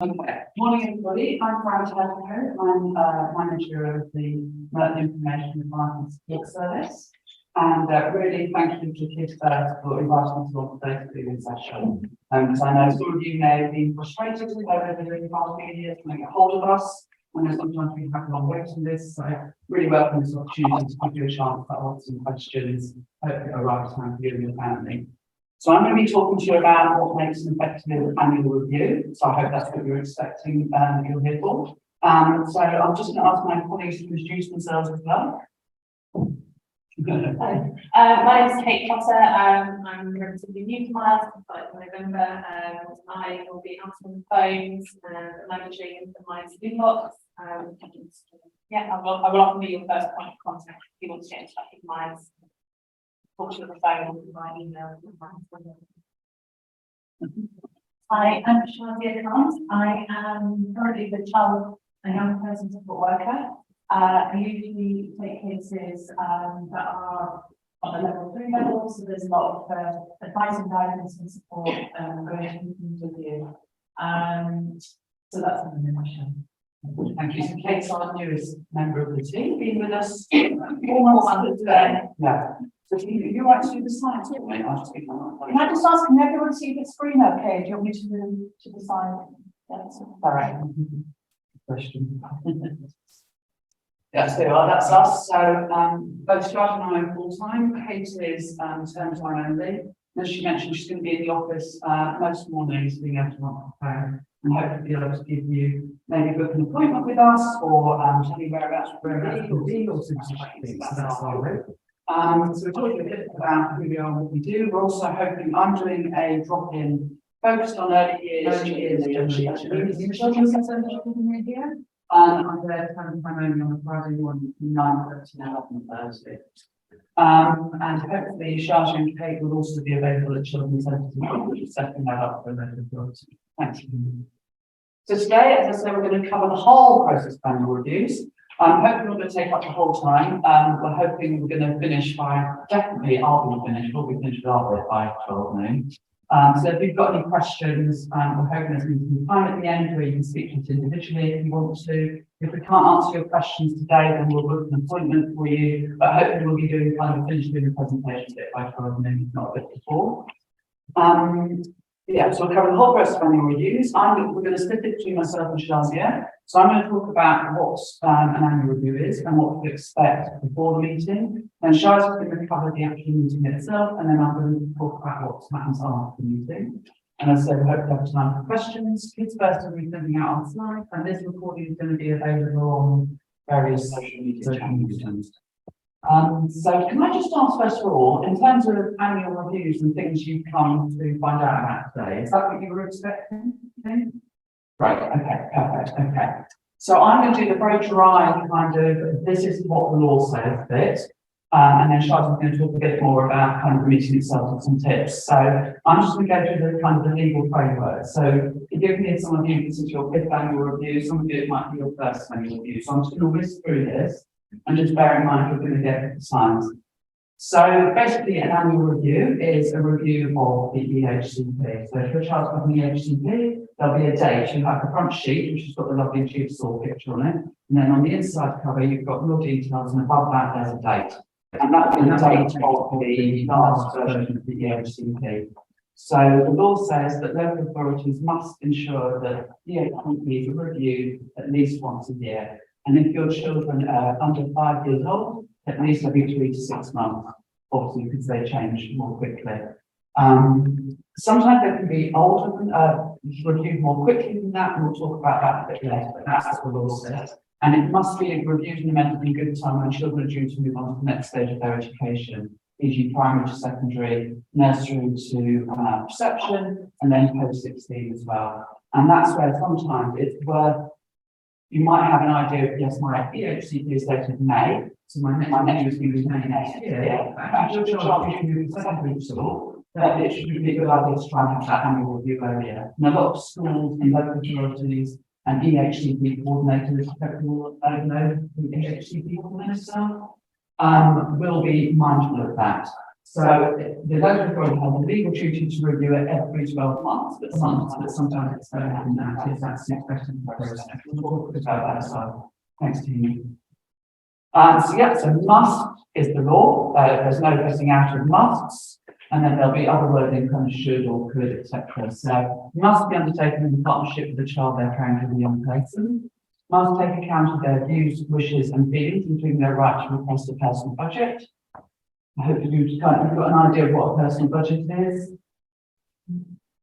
Okay, morning everybody. I'm Fran Tadco. I'm manager of the Merton Information Advice and Support Service. And really thank you to Kids First for inviting us on today's previous session. Because I know some of you may have been frustrated over the past few years trying to get hold of us. I know sometimes we have a long waiting list, so I really welcome this opportunity to give you a chance to ask some questions, hopefully at the right time for you and your family. So I'm going to be talking to you about what makes an effective annual review. So I hope that's what you're expecting you'll hear for. So I'm just going to ask my colleagues to introduce themselves as well. My name is Kate Potter. I'm relatively new to my last November. I will be answering phones and managing the my inbox. Yeah, I will often be your first point of contact if you want to get in touch with mine. Talk to the phone, my email. Hi, I'm Shazia Khan. I am currently the child and young person support worker. I usually take cases that are on the level 3 level, so there's a lot of advice and guidance and support going into review. So that's something in my show. Thank you. So Kate's our newest member of the team, been with us 4 months today. Yeah. So if you like to do the slides, I'll just give them. Can I just ask, can everyone see the screen okay? Do you want me to decide? Yes. All right. Question. Yes, there are. That's us. So both Strata and I are full time. Kate is term time only. As she mentioned, she's going to be in the office most mornings, being able to answer the phone and hopefully be able to give you maybe book an appointment with us or tell you whereabouts will be or something like that. That's our route. So we're talking a bit about who we are and what we do. We're also hoping I'm doing a drop-in focused on early years, I'm there time only on a Friday morning from 9:30 to 11 Thursday. And hopefully Shazia and Kate will also be available at Children's Centres, which is setting that up for them. Thank you. So today, as I said, we're going to cover the whole process of annual reviews. I'm hoping we're going to take up the whole time. We're hoping we're going to finish by, definitely I'll be finished, we'll be finished by 12 noon. So if you've got any questions, we're hoping there's going to be time at the end where you can speak to us individually if you want to. If we can't answer your questions today, then we'll book an appointment for you. But hopefully we'll be doing finish doing the presentation bit by 12 noon, if not a bit before. Yeah, so we'll cover the whole process of annual reviews. We're going to split it between myself and Shazia. So I'm going to talk about what an annual review is and what to expect before the meeting. Then Shazia is going to cover the actual meeting itself, and then I'm going to talk about what happens after the meeting. And as I said, we hope to have time for questions. Kids First will be sending out on slides, and this recording is going to be available on various social media channels. So can I just ask first of all, in terms of annual reviews and things you've come to find out about today, is that what you were expecting? Right, okay, perfect, okay. So I'm going to do the very dry kind of, this is what the law says bit, and then Charlotte's going to talk a bit more about kind of the meeting itself and some tips. So I'm just going to go through the kind of the legal framework. So forgive me if some of you, this is your 5th annual review, some of you it might be your 1st annual review. So I'm just going to whisk through this. And just bear in mind, we're going to get the signs. So basically, an annual review is a review of the EHCP. So if your child's got an EHCP, there'll be a date. You have the front sheet, which has got the lovely jigsaw picture on it. And then on the inside cover, you've got more details, and above that, there's a date. And that's the date of the last version of the EHCP. So the law says that local authorities must ensure that EHCPs are reviewed at least once a year. And if your children are under 5 years old, at least every 3 to 6 months, obviously because they change more quickly. Sometimes they can be older than, reviewed more quickly than that, and we'll talk about that a bit later, but that's what the law says. And it must be reviewed and amended in good time when children are due to move on to the next stage of their education, e.g. primary to secondary, nursery to reception, and then post-16 as well. And that's where sometimes it's worth, you might have an idea of, yes, my EHCP is dated May, so my next review is going to be May next year. If your child is moving to secondary school, then it should be a good idea to try and have that annual review earlier. And a lot of schools and local authorities and EHCP coordinators, people know who EHCP coordinators are, will be mindful of that. So the local authority has a legal duty to review it every 12 months, but sometimes it's better than that. If that's the expression of the process, we'll talk about that as well. Thanks to you. So yeah, so must is the law. There's no pressing out of musts, and then there'll be other wording kind of should or could, etc. So must be undertaken in partnership with the child, their parent, or the young person. Must take account of their views, wishes, and feelings, including their right to request a personal budget. I hope you've got an idea of what a personal budget is.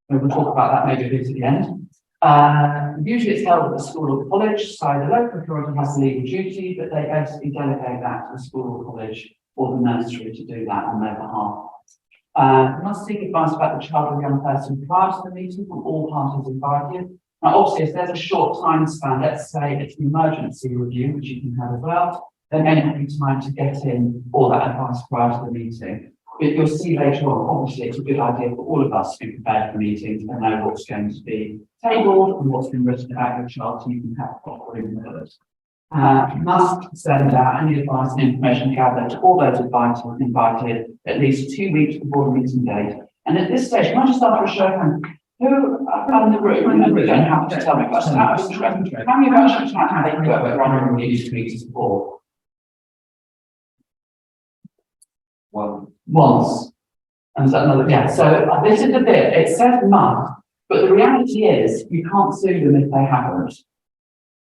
We'll talk about that maybe a bit at the end. Usually it's held at the school or college, so the local authority has the legal duty, but they basically delegate that to the school or college or the nursery to do that on their behalf. Must seek advice about the child or young person prior to the meeting from all parties invited. Now, obviously, if there's a short time span, let's say it's an emergency review, which you can have as well, there may not be time to get in all that advice prior to the meeting. But you'll see later on, obviously, it's a good idea for all of us to be prepared for meetings and know what's going to be tabled and what's been written about your child so you can have proper input. Must send out any advice and information gathered to all those invited at least 2 weeks before the meeting date. And at this stage, can I just start for a show of hands? Who around the room, and you don't have to tell me, but how many of us actually had a work running these 2 weeks before? Once. And so another, yeah, so this is the bit, it says must, but the reality is you can't sue them if they haven't.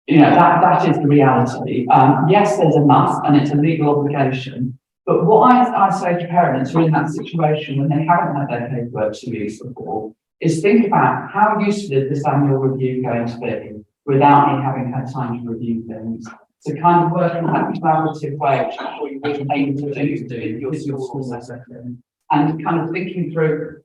You know, that is the reality. Yes, there's a must and it's a legal obligation, but what I say to parents who are in that situation when they haven't had their paperwork 2 weeks before is think about how useful is this annual review going to be without me having had time to review things. To kind of work in that collaborative way, which I'm sure you would aim to do in your school setting, and kind of thinking through,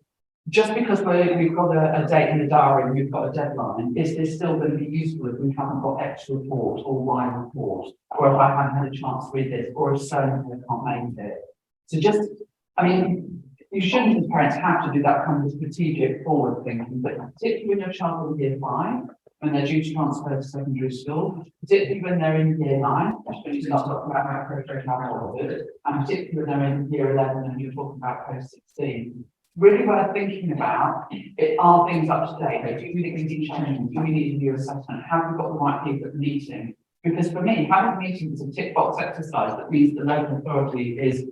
just because we've got a date in the diary and we've got a deadline, is this still going to be useful if we haven't got X report or Y report, or if I haven't had a chance to read this, or if so can't make it. So just, I mean, you shouldn't as parents have to do that kind of strategic forward thinking, but particularly when your child is in year 5, when they're due to transfer to secondary school, particularly when they're in year 9, that's when you start talking about microstructure, and particularly when they're in year 11 and you're talking about post 16. Really worth thinking about, are things up to date? Do we need to change? Do we need a new assessment? Have we got the right people at the meeting? Because for me, having a meeting is a tick box exercise that means the local authority is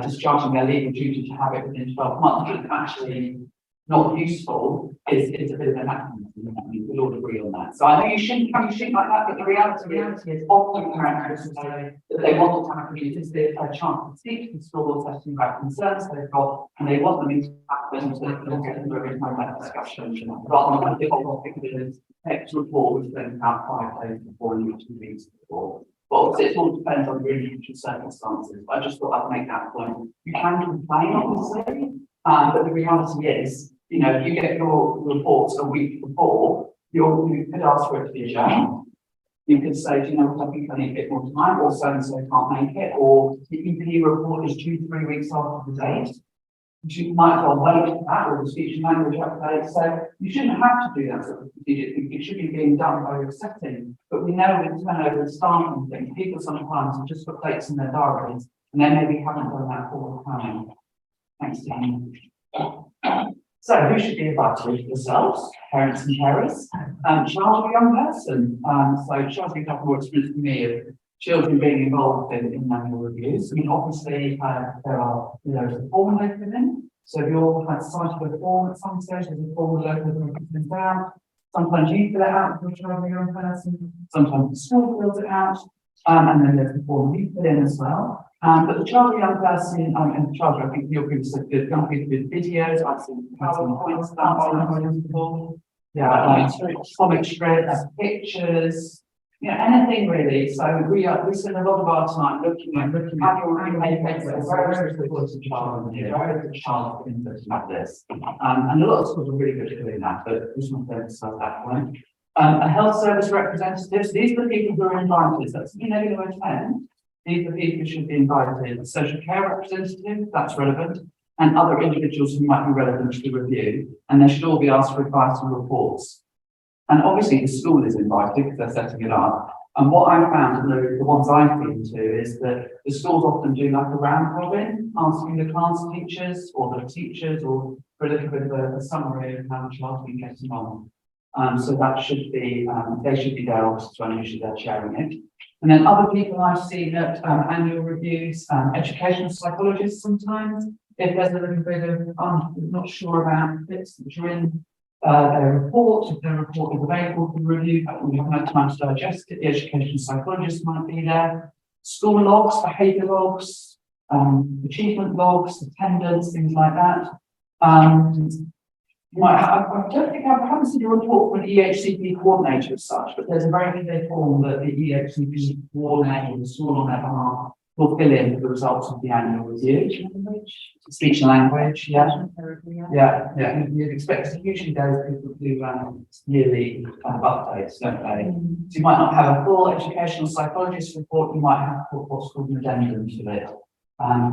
discharging their legal duty to have it within 12 months, but actually not useful is a bit of an acronym. We'll all agree on that. So I know you shouldn't like that, but the reality is often parents say that they want to have communities, they have a chance to speak to the school or testing about concerns they've got, and they want them to happen so they can get them in that discussion rather than the topic because next report was then about 5 days before and 2 weeks before. But obviously it all depends on really individual circumstances. I just thought I'd make that point. You can complain, obviously, but the reality is, you know, if you get your reports a week before, you could ask for it to be adjourned. You could say, do you know what, I think I need a bit more time, or so and so can't make it, or the EP report is due 3 weeks after the date. You might as well wait for that, or the speech and language update. So you shouldn't have to do that sort of strategic thing. It should be being done by your setting. But we know with turnover and staff and things, people sometimes have just got dates in their diaries, and they maybe haven't done that all the time. Thanks, Dan. So who should be invited? Yourselves, parents and carers, child or young person. So Charles will have more experience than me of children being involved in annual reviews. I mean, obviously there is a form they fill in. So if you all had sight of a form at some stage, there's a form local down. Sometimes you fill it out for a child or young person, sometimes the school fills it out, and then there's the form you fill in as well. But the child or young person, and the child, I think you're going to say good, young people with videos, I've seen PowerPoints, comic strips, pictures, you know, anything really. So we spend a lot of our time looking at how you already make it, where is the voice of child here, where is the child input about this? And a lot of schools are really good at doing that, but just want to emphasize that point. A health service representatives, these are the people who are invited. That's you're never going to attend. These are the people who should be invited. A social care representative, that's relevant, and other individuals who might be relevant to the review, and they should all be asked for advice and reports. And obviously the school is invited because they're setting it up, And what I've found, and the ones I've been to, is that the schools often do like a round robin, asking the class teachers or the teachers or for a little bit of a summary of how the child's been getting on. So that should be, they should be there also, so usually they're sharing it. And then other people I've seen at annual reviews, educational psychologists sometimes, if there's a little bit of, I'm not sure about bits which are in their report, if their report is available for review, but when you've had time to digest it, the educational psychologist might be there. School logs, behaviour logs, achievement logs, attendance, things like that. You might have, I don't think I haven't seen a report from an EHCP coordinator as such, but there's a very clear form that the EHCP coordinator, the school on their behalf, will fill in the results of the annual review. Speech and language, yeah. Yeah. You'd expect usually those people do yearly updates, don't they? So you might not have a full educational psychologist report, you might have what's called an addendum to it,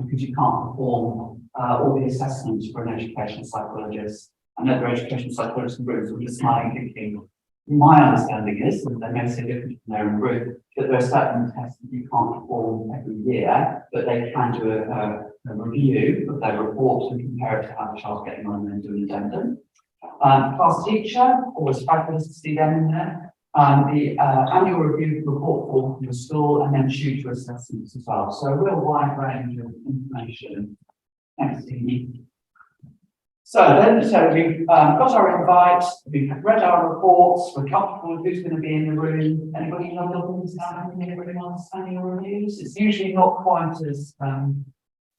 because you can't perform all the assessments for an educational psychologist. Another educational psychologist in groups will be smiling, thinking, my understanding is, and they may say different from their own group, that there are certain tests that you can't perform every year, but they can do a review of their report and compare it to how the child's getting on and then do an addendum. Class teacher, always fabulous to see them in there. The annual review report form from the school, and then tutor assessments as well. So a real wide range of information. Thanks, Steve. So we've got our invites, we've read our reports, we're comfortable with who's going to be in the room. Anybody know what's happening in everyone's annual reviews? It's usually not quite as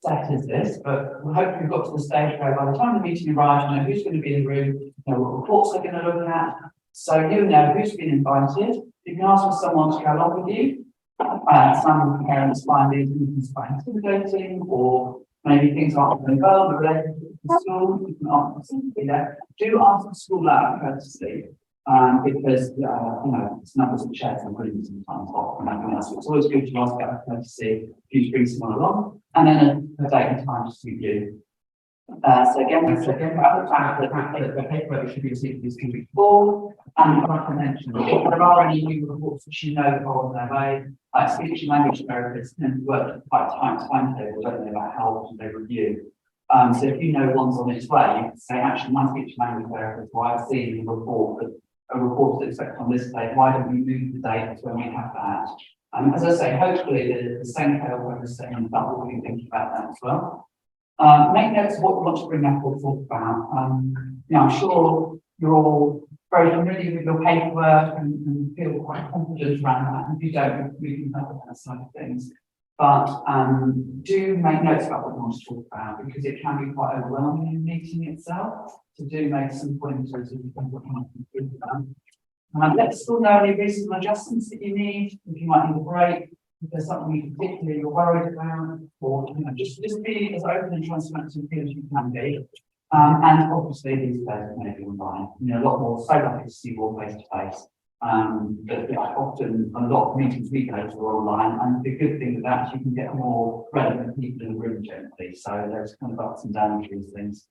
set as this, but we hope we've got to the stage where by the time the meeting arrives, you know who's going to be in the room, you know what reports they're going to look at. So you know who's been invited. You can ask for someone to go along with you. Some parents find these meetings quite intimidating, or maybe things aren't going well, but related to the school, you can ask somebody there. Do ask the school out of courtesy, because you know, it's numbers of chairs and rooms sometimes off and everything else. So it's always good to ask out of courtesy if you bring someone along, and then a date and time to suit you. So again, about the fact that the paperwork should be received this 2 weeks before, and like I mentioned, if there are any new reports which you know are on their way, like speech and language therapists tend to work at quite tight timetable, don't they, about how often they review. So if you know one's on its way, you can say, actually, my speech and language therapist, well, I've seen a report that's expected on this date, why don't we move the date to when we have that? As I say, hopefully the same paperwork is saying that we'll be thinking about that as well. Make notes of what you want to bring up or talk about. You know, I'm sure you're all very familiar with your paperwork and feel quite confident around that. And if you don't, we can help with that side of things. But do make notes about what you want to talk about, because it can be quite overwhelming in the meeting itself. So do make some pointers if you think what you want to think about. Let the school know any reasonable adjustments that you need, if you might need a break. If there's something particularly you're worried about, or you know, just be as open and transparent as you can be. And obviously these days maybe online. You know, a lot more so lucky to see more face to face. But yeah, often a lot of meetings we go to are online, and the good thing with that is you can get more relevant people in the room generally. So there's kind of ups and downs with these things.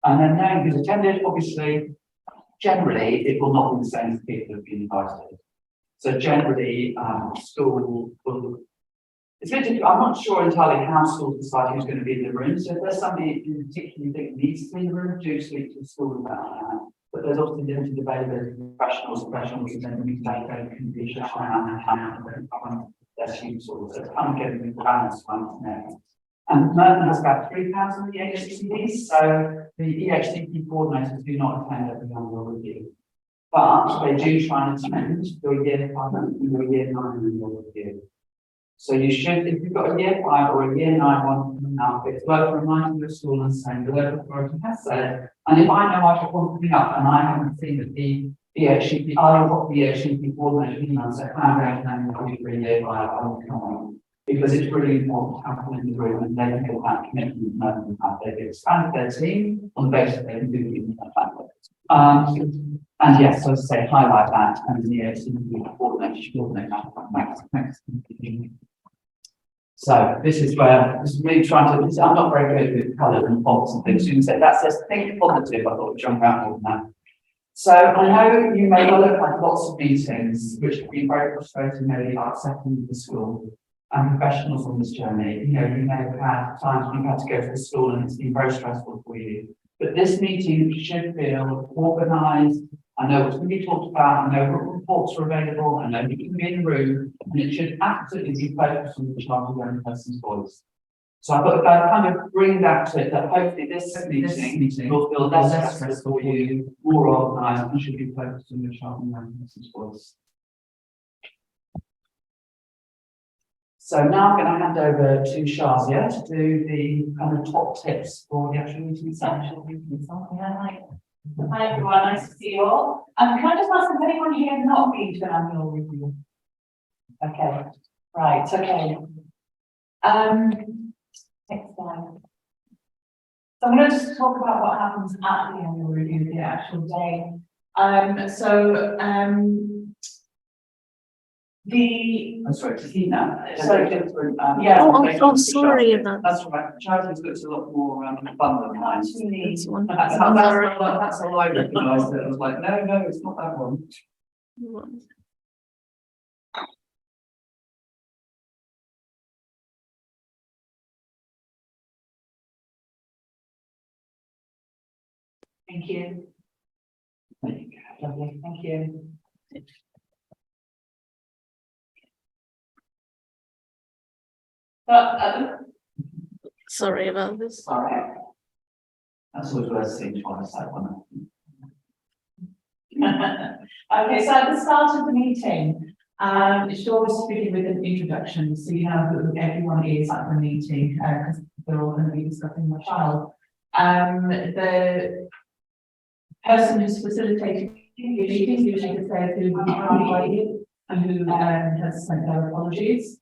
And then knowing who's attended, obviously, generally it will not be the same as people who have been invited. So generally, school will, it's a bit difficult. I'm not sure entirely how schools decide who's going to be in the room. So if there's somebody you particularly think needs to be in the room, do speak to the school about that. But there's also limited availability of professionals, and then we can be shut down and count and their students. So it's kind of getting the balance one next. And Merton has about 3,000 EHCPs, so the EHCP coordinators do not attend every annual review. But they do try and attend your year 5 and your year 9 annual review. So you should, if you've got a year 5 or a year 9 one coming up, it's worth reminding the school and saying the local authority has said, and if I know I've got one coming up and I haven't seen that the EHCP, I'll put the EHCP coordinator email and say, I'm going to annual review for a year 5, I will come on. Because it's really important to have them in the room and they can get that commitment and have. They've expanded their team on the basis that they can do it. And yes, so as I say, highlight that and the EHCP coordinator should coordinate that. So this is where this is me trying to. I'm not very good with colours and fonts and things. You can say that says think positive. I thought we'd jump out on that. So I know you may well have had lots of meetings, which have been very frustrating, maybe upsetting the school and professionals on this journey. You know, you may have had times when you've had to go to the school and it's been very stressful for you. But this meeting should feel organised. I know what's going to be talked about. I know what reports are available. I know you can be in the room, and it should absolutely be focused on the child and young person's voice. So I thought I'd kind of bring that to it, that hopefully this meeting will feel less stressful for you, more organised, and should be focused on the child and young person's voice. So now I'm going to hand over to Shazia to do the kind of top tips for the actual meeting itself. Hi everyone, nice to see you all. Can I just ask if anyone here not been to an annual review? Okay, right, okay. Next slide. So I'm going to just talk about what happens at the annual review, the actual day. I'm sorry, Tina. Sorry. Yeah. Sorry about That's right. Charities looks a lot more fun than mine. this one. That's how I recognised it. I was like, no, it's not that one. Thank you. Lovely, thank you. Sorry about this. Sorry. That's always worth seeing twice, that one. Okay, so at the start of the meeting, it should always begin with an introduction, so you know who everyone is at the meeting, because they're all going to be discussing the child. The person who's facilitating the meeting usually declares who will be highlighted and who has sent their apologies.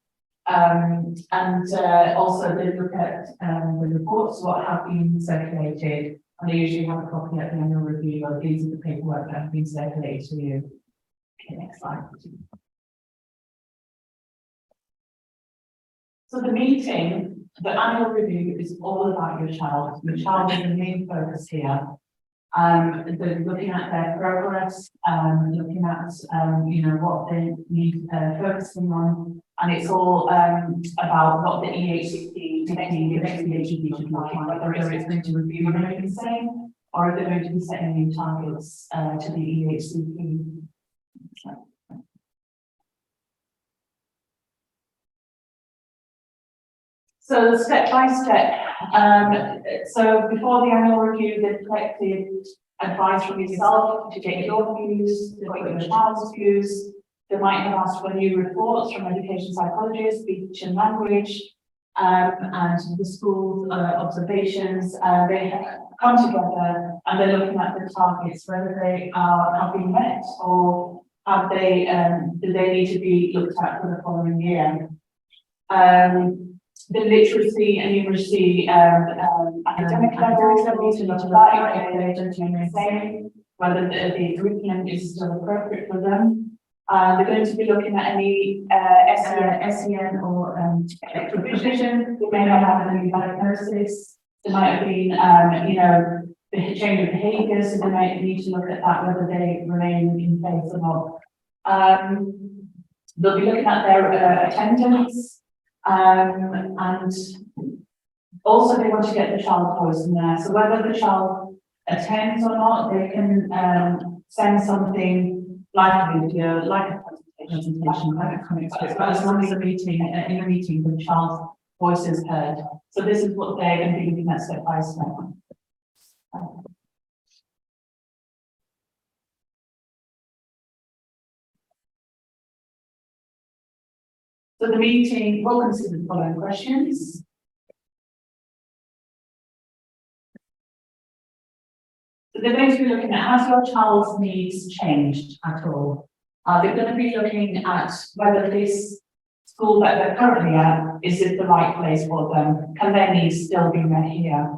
Also they look at the reports, what have been circulated, and they usually have a copy at the annual review of these are the paperwork that have been circulated to you. Okay, next slide. So the meeting, the annual review is all about your child. The child is the main focus here. They're looking at their progress, looking at what they need focusing on, and it's all about what the EHCP should look like, whether it's going to review remain the same, or if they're going to be setting new targets to the EHCP. So step by step, so before the annual review, they've collected advice from yourself to get your views, to get your child's views. They might have asked for new reports from education psychologists, speech and language, and the school's observations. They have come together and they're looking at the targets, whether they have been met or have they, do they need to be looked at for the following year. The literacy and numeracy academic levels need to look at if they're the same, whether the curriculum is still appropriate for them. They're going to be looking at any SEN or extra provision. They may not have any diagnosis. There might have been, the change of behaviour, so they might need to look at that, whether they remain in place or not. They'll be looking at their attendance. And also they want to get the child voice in there. So whether the child attends or not, they can send something like a video, like a presentation, like a comic book, but as long as in a meeting, the child's voice is heard. So this is what they're going to be looking at step by step. So the meeting will consider the following questions. So they're going to be looking at, has your child's needs changed at all? They're going to be looking at whether this school that they're currently at, is it the right place for them? Can their needs still be met here?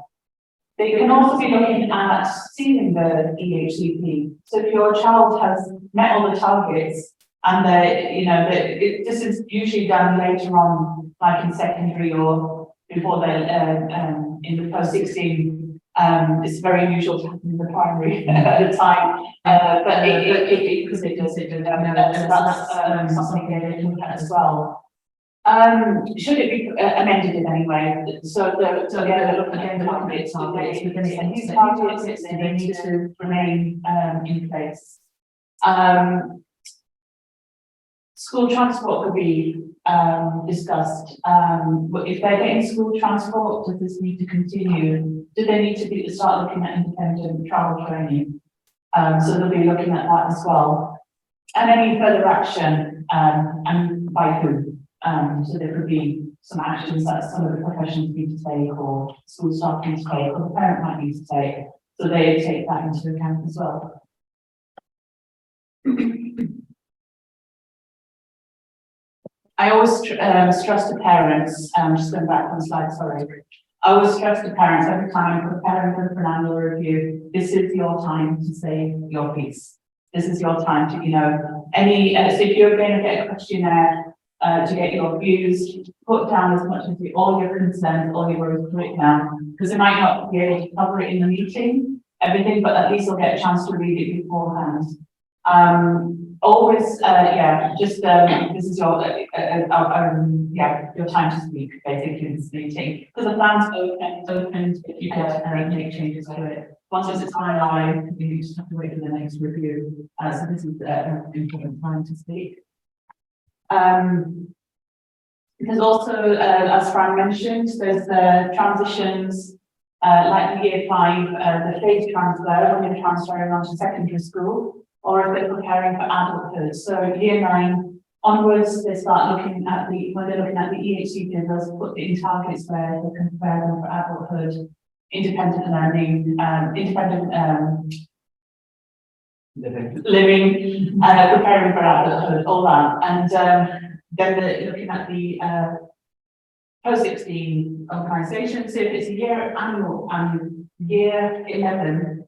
They can also be looking at seeing the EHCP. So if your child has met all the targets, and this is usually done later on, like in secondary or before they're in the post-16 It's very unusual to happen in the primary at a time, but it could be considered, so that's something they look at as well. Should it be amended in any way? So again, the targets, these targets, they need to remain in place. School transport could be discussed. But if they're getting school transport, does this need to continue? Do they need to start looking at independent travel training? So they'll be looking at that as well. And any further action, and by who? So there could be some actions that some of the professions need to take, or school staff need to take, or the parent might need to take. So they take that into account as well. I always stress to parents, just going back one slide, sorry. I always stress to parents every time I'm preparing for the annual review, this is your time to say your piece. This is your time to, so if you're going to get a questionnaire to get your views, put down as much as all your concerns, all your worries, put it down, because they might not be able to cover it in the meeting, everything, but at least they'll get a chance to read it beforehand. Always, this is your, your time to speak, basically, in this meeting, because the plan's open, you can make changes to it. Once it's finalized, you just have to wait for the next review. So this is an important time to speak. Because also, as Fran mentioned, there's the transitions, like the year 5, the phase transfer, when you're transferring on to secondary school, or if they're preparing for adulthood. So year 9 onwards, they start looking at when they're looking at the EHCP, they'll put in targets where they can prepare them for adulthood, independent learning, living, preparing for adulthood, all that. And then they're looking at the post-16 organisation. So if it's a year 11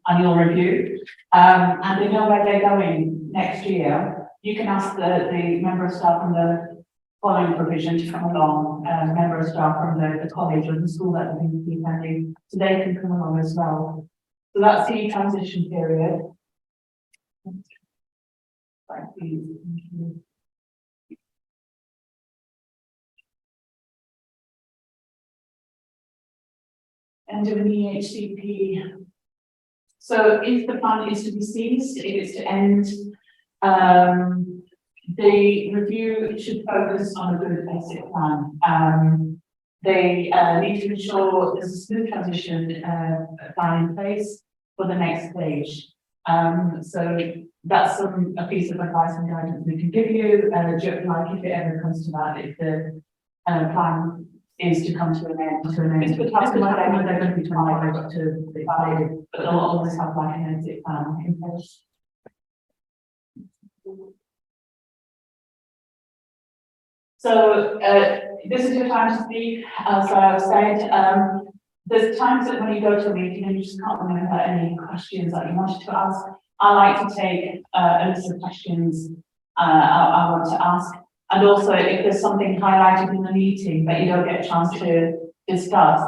annual review, and they know where they're going next year, you can ask the member of staff from the following provision to come along, member of staff from the college or the school that they're going to be attending, so they can come along as well. So that's the transition period. Right, please. Thank you. End of an EHCP. So if the plan is to be ceased, if it's to end, the review should focus on a good basic plan. They need to ensure there's a smooth transition plan in place for the next stage. So that's a piece of advice and guidance we can give you, like if it ever comes to that, if the plan is to come to an end. It's good to have some idea they're going to be 25 up to 35, but they'll always have like an exit plan in place. So this is your time to speak, as I said. There's times that when you go to a meeting and you just can't remember any questions that you wanted to ask. I like to take a list of questions I want to ask. And also, if there's something highlighted in the meeting that you don't get a chance to discuss,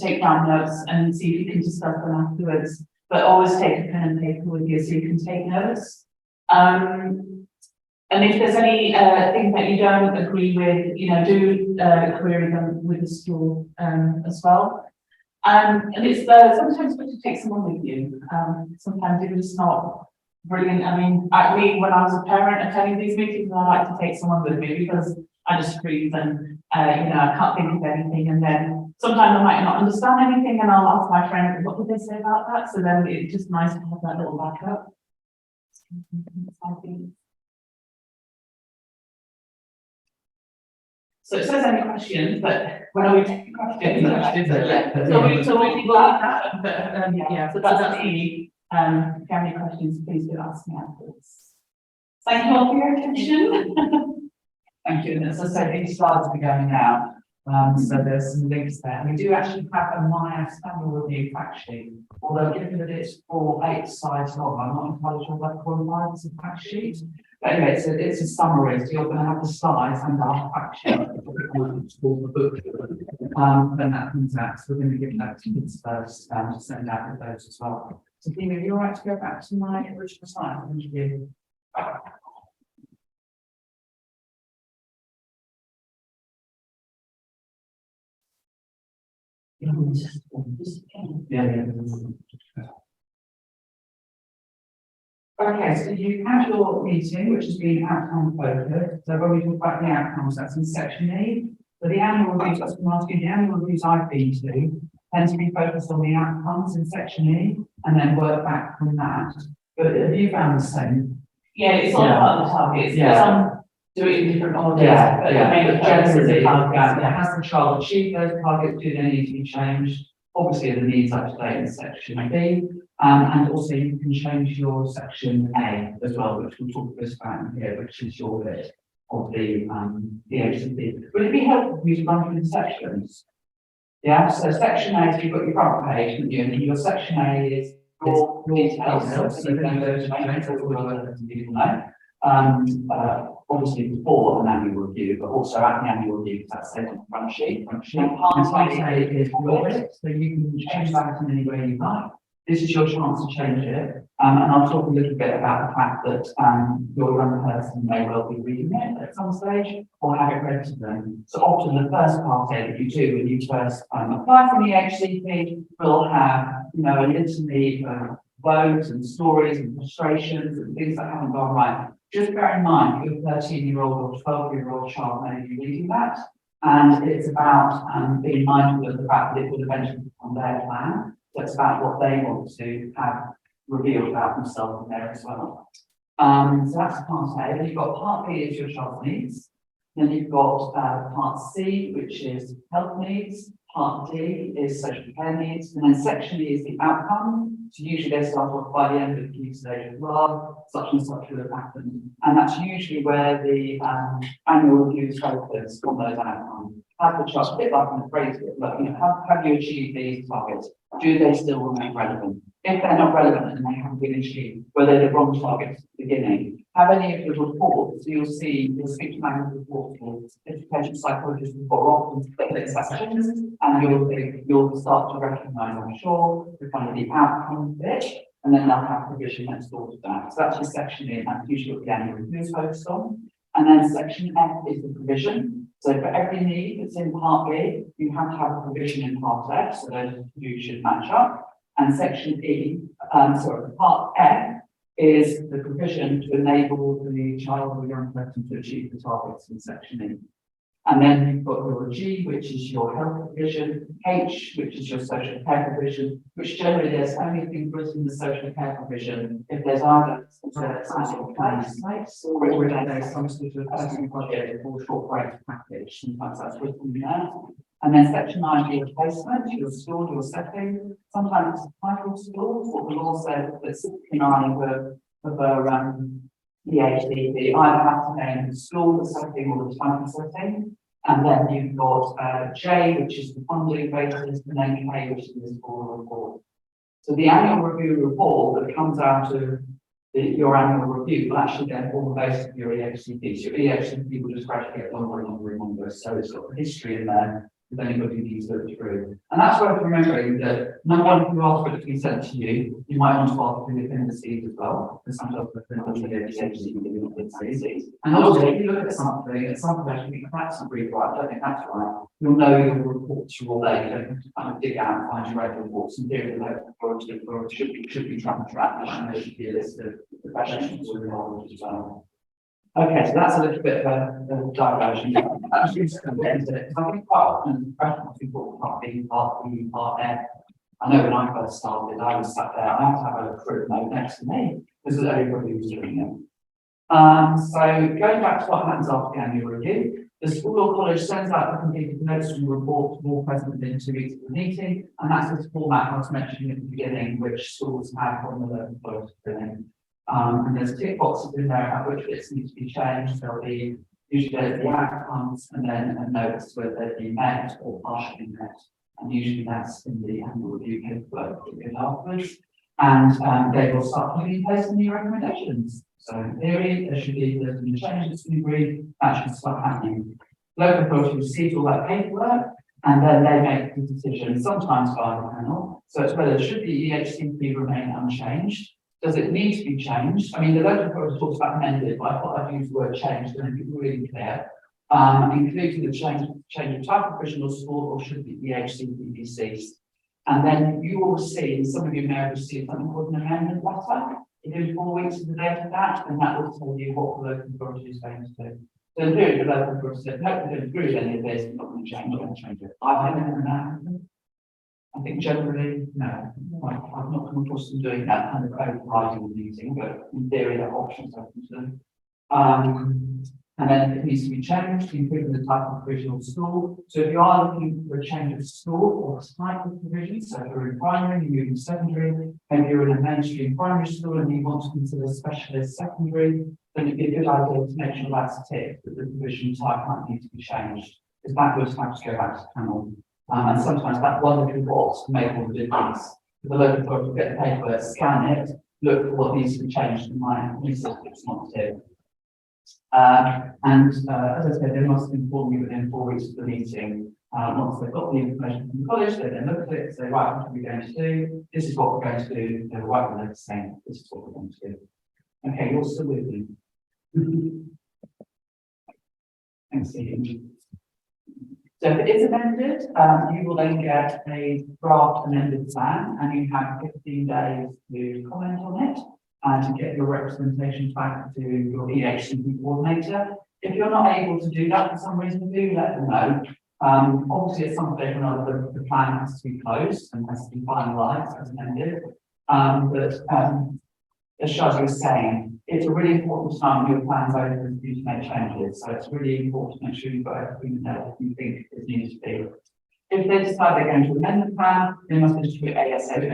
take down notes and see if you can discuss them afterwards. But always take a pen and paper with you so you can take notes. And if there's any things that you don't agree with, do query them with the school as well. And it's sometimes good to take someone with you. Sometimes if it's not brilliant. I mean, when I was a parent attending these meetings, I like to take someone with me because I just freeze and I can't think of anything. And then sometimes I might not understand anything, and I'll ask my friend, "What did they say about that?" So then it's just nice to have that little backup. So it says any questions, but when are we taking questions? So we will have that, but so that's the if you have any questions, please do ask me afterwards. Thank you all for your attention. Thank you. And as I said, these slides will be going now. So there's some links there. We do actually have a MyAS annual review fact sheet, although given that it's 8 sides long, I'm not entirely sure that qualifies as a fact sheet. But anyway, it's a summary, so you're going to have the slides and our fact sheet for the book. When that comes out, so we're going to give that to kids first, to send out with those as well. So, Dina, are you all right to go back to my original slide? Thank you. Okay, so you had your meeting, which has been outcome focused. So when we talk about the outcomes, that's in section E. So the annual reviews, that's from last year, the annual reviews I've been to tend to be focused on the outcomes in section E and then work back from that. But have you found the same? Yeah, it's all about the targets. Yeah. Some do it in different orders. Yeah, but yeah, the main but focus is the generally, targets. has the child achieved those targets? Do they need to be changed? Obviously, the needs up to date in section B, and also you can change your section A as well, which we'll talk about in here, which is your bit of the HCP. Would it be helpful for you to run through the sections? Yeah, so section A, so you've got your front page, and your section A is your details, so you can go to change all people know. Obviously before an annual review, but also at the annual review, because that's said on the front sheet. And part A is your bit, so you can change that in any way you like. This is your chance to change it, and I'll talk a little bit about the fact that your young person may well be reading it at some stage or have it read to them. So often the first part A that you do when you first apply for the HCP will have, you know, a litany of woes and stories and frustrations and things that haven't gone right. Just bear in mind, your 13-year-old or 12-year-old child may be reading that, and it's about being mindful of the fact that it will eventually become their plan. So it's about what they want to have revealed about themselves in there as well. So that's part A. Then you've got part B is your child's needs. Then you've got part C, which is health needs. Part D is social care needs. And then section E is the outcome. So usually they start off by the end of the key stage as well, such and such will have happened. And that's usually where the annual reviews focus on those outcomes. Have the child, a bit like in the phrase, look, you know, have you achieved these targets? Do they still remain relevant? If they're not relevant and they haven't been achieved, were they the wrong targets at the beginning? Have any of the reports, so you'll see your speech language report or education psychologist report often split sections, and you'll start to recognise, I'm sure, the kind of the outcome bit, and then they'll have provision next door to that. So that's your section A, and that's usually what the annual review is focused on. And then section F is the provision. So for every need that's in part B, you have to have a provision in part F, so those two should match up. And section E, part F is the provision to enable the child or young person to achieve the targets in section E. And then you've got your G, which is your health provision, H, which is your social care provision, which generally there's only things written in the social care provision if there's either some sort of place or if there's some sort of personal project or short break package. Sometimes that's written there. And then section 9 is placement, your school, your setting. Sometimes it's title schools, what the law says that 69 were the HDP either have to name the school, the setting, or the title setting. And then you've got J, which is the funding basis, and then K, which is the school report. So the annual review report that comes out of your annual review will actually then form the basis of your EHCP. So your EHCP will just gradually get longer and longer and longer. So it's got the history in there. If anybody needs to look through. And that's worth remembering that no one who asks for it to be sent to you, you might want to ask for the appendices as well, because sometimes the appendices. And also, if you look at something, at some point, you think that's a brief right, I don't think that's right. You'll know your reports are all there. You don't have to kind of dig out and find your own reports and do it. Should be track and track, and there should be a list of the questions involved as well. Okay, so that's a little bit of a diversion. I think quite often people part B, part E, part F. I know when I first started, I was sat there, I had to have a group note next to me because everybody was doing it. So going back to what happens after the annual review, the school or college sends out the completed notes from the report to all present within 2 weeks of the meeting, and that's the format I was mentioning at the beginning, which schools have on the local college beginning. And there's tick boxes in there at which bits need to be changed. There'll be usually the outcomes and then a note whether they've been met or partially met. And usually that's in the annual review paperwork afterwards. And they will start putting in place the new recommendations. So in theory, there should be, there's been changes to the agreed, that should start happening. Local authority receives all that paperwork, and then they make the decision, sometimes via the panel. So it's whether should the EHCP remain unchanged? Does it need to be changed? I mean, the local authority talks about amended, but I thought I'd use the word changed to make it really clear. Including the change of type of provisional support, or should the EHCP be ceased? And then you will receive, some of you may have received something called an amendment letter. Within 4 weeks of the date of that, and that will tell you what the local authority is going to do. So in theory, the local authority said, no, we don't agree with any of this, I'm not going to change it, I'm going to change it. I've had that. I think generally, no, I've not come across them doing that kind of overriding the meeting, but in theory, there are options open to them. And then it needs to be changed, including the type of provisional school. So if you are looking for a change of school or type of provision, so if you're in primary, you're moving secondary, maybe you're in a mainstream primary school and you want to consider specialist secondary, then it'd be a good idea to make sure that's ticked, that the provision type might need to be changed, because that would have to go back to panel. And sometimes that one little box can make all the difference. The local authority will get the paper, scan it, look at what needs to be changed in my research, it's not ticked. As I said, they must inform you within 4 weeks of the meeting. Once they've got the information from the college, they then look at it and say, right, what are we going to do? This is what we're going to do. They're right with it saying, this is what we're going to do. Okay, you're still with me. Thanks, Ian. So if it is amended, you will then get a draft amended plan, and you have 15 days to comment on it and to get your representation back to your EHCP coordinator. If you're not able to do that for some reason, do let them know. Obviously, at some stage or another, the plan has to be closed and has to be finalised as amended. As Shazia was saying, it's a really important time when your plan's open for you to make changes. So it's really important to make sure you've got everything that you think is needed to be. If they decide they're going to amend the plan, they must distribute ASAP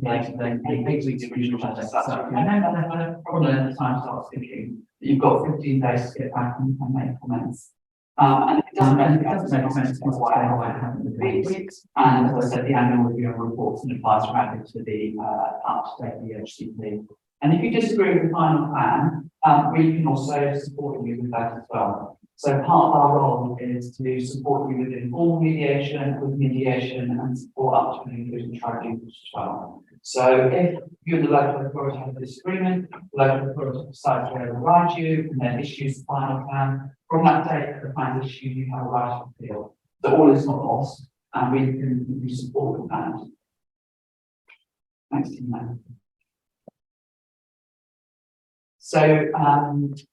later than 8 weeks of regional justice. So if you amend that letter, probably then the time starts thinking that you've got 15 days to get back and make comments. And if it doesn't make sense, it's why it happened in 8 weeks. And as I said, the annual review of reports and advice are added to the up-to-date EHCP. And if you disagree with the final plan, we can also support you with that as well. So part of our role is to support you with informal mediation, with mediation, and support up to and including tribunals as well. So if you and the local authority have a disagreement, the local authority decides to override you and then issues the final plan. From that date, the plan is issued, you have a right to appeal. So all is not lost, and we support with that. Thanks, Tina. So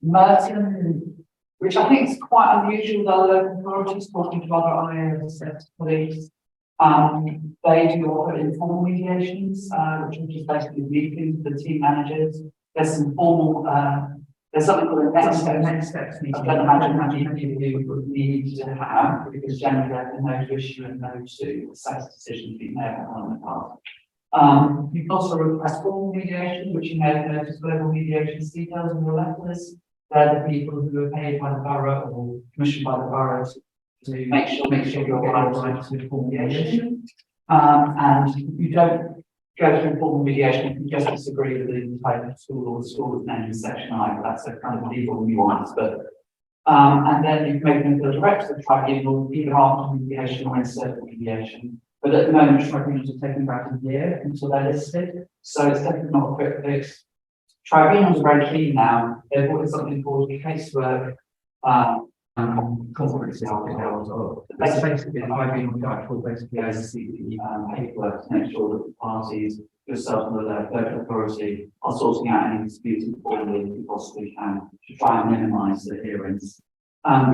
Merton, which I think is quite unusual, the local authorities talking to other IAS colleagues. They do offer informal mediations, which is basically meetings with the team managers. There's some formal, there's something called a next steps meeting. I don't imagine you would need to have, because generally there's no to issue and no to assess decisions you may have on the past. You can also request formal mediation, which you may have noticed global mediation details in your letters. They're the people who are paid by the borough or commissioned by the borough to make sure you're right to formal mediation. And you don't go through formal mediation if you just disagree with the type of school or the school is named in section I, but that's a kind of legal nuance. But and then you can make them feel direct to the tribunal either after mediation or instead of mediation. But at the moment, tribunals are taking about a year until they're listed, so it's definitely not a quick fix. Tribunals are very keen now. They've got something called casework. Conference basically the tribunal judge will basically oversee the paperwork to make sure that the parties, yourself and the local authority, are sorting out any disputes accordingly if you possibly can to try and minimise the hearings.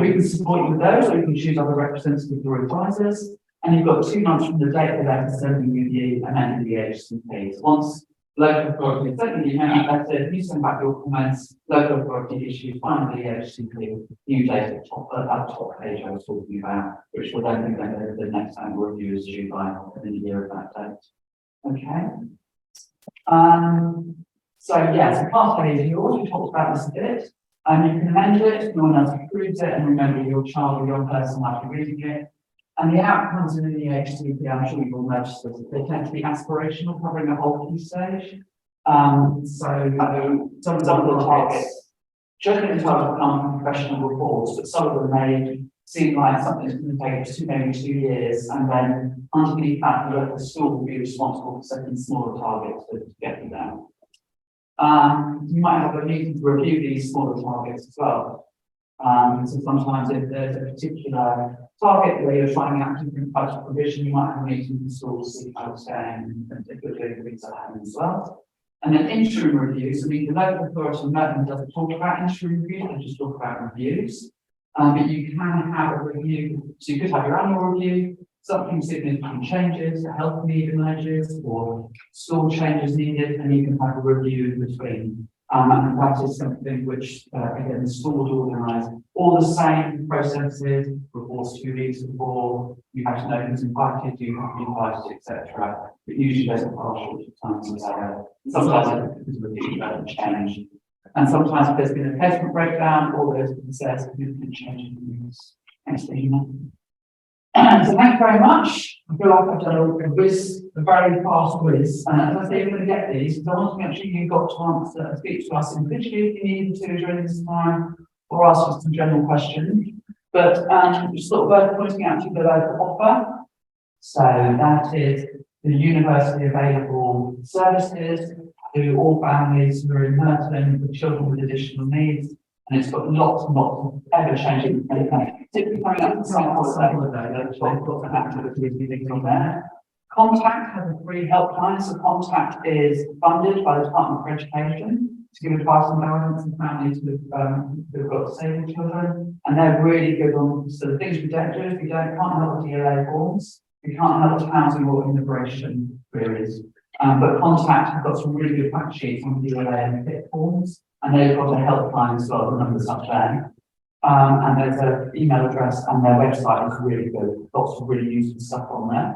We can support you with those, or you can choose other representatives or advisors. And you've got 2 months from the date of the letter sending you the amended EHCP. Once local authority has sent you the amendment letter, you send back your comments, local authority issues finally EHCP, new date at that top page I was talking about, which will then be the next annual review is due by the year of that date. Okay. So yes, the class A is yours. We talked about this a bit. You can amend it, no one else approves it, and remember your child or young person might be reading it. And the outcomes in the EHCP, I'm sure you've all noticed this, they tend to be aspirational, covering a whole key stage. Some of the targets, judgment in terms of non-professional reports, but some of them may seem like something that's going to take maybe 2 years, and then underneath that, the local school will be responsible for setting smaller targets to get them down. You might have a meeting to review these smaller targets as well. So sometimes if there's a particular target where you're trying out different types of provision, you might have a meeting with the school to see how it's going and if you're doing things that happen as well. And then interim reviews, I mean, the local authority in Merton doesn't talk about interim reviews, they just talk about reviews. But you can have a review, so you could have your annual review, something significant changes, a health need emerges, or school changes needed, and you can have a review in between. And that is something which, again, the schools organise all the same processes, reports 2 weeks before, you have to know who's invited, you have to be invited, etc. But usually there's a partial time to sometimes because of review doesn't change. And sometimes if there's been a placement breakdown or there's been significant change in things. Thanks, Dina. So thank you very much. I feel like I've done a very fast quiz. As I say, you're going to get these, because I want to make sure you've got to speak to us individually if you need to during this time, or ask us some general questions. But just sort of worth pointing out to you the local offer. So that is the university available services to all families who are in Merton with children with additional needs. And it's got lots and lots of ever-changing, particularly coming up to summer holiday, there's lots of activities on there. Contact has a free helpline, so Contact is funded by the Department for Education to give advice and guidance to families who've got disabled children, and they're really good on, so the things we don't do is we can't help with DLA forms, we can't help with housing or immigration queries, but Contact have got some really good fact sheets on DLA and PIP forms. And they've got a helpline as well, the numbers up there. And there's an email address, and their website is really good. Lots of really useful stuff on there.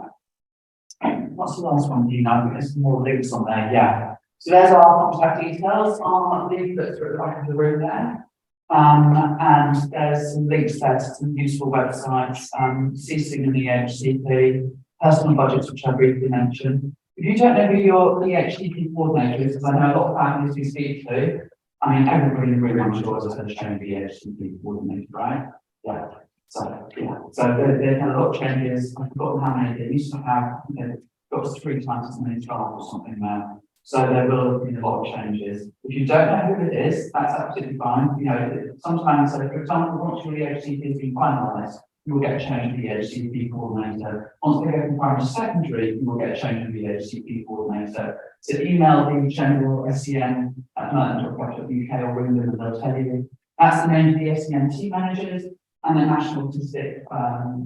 What's the last one? Do you know? There's some more links on there, yeah. So there's our contact details on the leaflets at the back of the room there. And there's some links there to some useful websites, CC and the EHCP, personal budgets, which I briefly mentioned. If you don't know who your EHCP coordinator is, because I know a lot of families you speak to, I mean, everybody in the room, I'm sure, has had a change the EHCP coordinator, right? Yeah. So, yeah. So they've had a lot of changes. I've forgotten how many they used to have. They've got 3 times as many staff or something now. So there will have been a lot of changes. If you don't know who it is, that's absolutely fine. You know, sometimes, so for example, once your EHCP has been finalised, you will get a change to the EHCP coordinator. Once they go from primary to secondary, you will get a change to the EHCP coordinator. So email the general SEN at merton.gov.uk or ring them and they'll tell you. That's the name of the SEN team managers and the National Autistic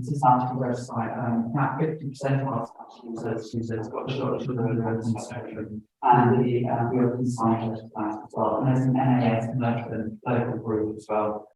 Society website. About 50% of our users got children with autism spectrum, and the European Scientist class as well. And there's an NAS Merton local group as well.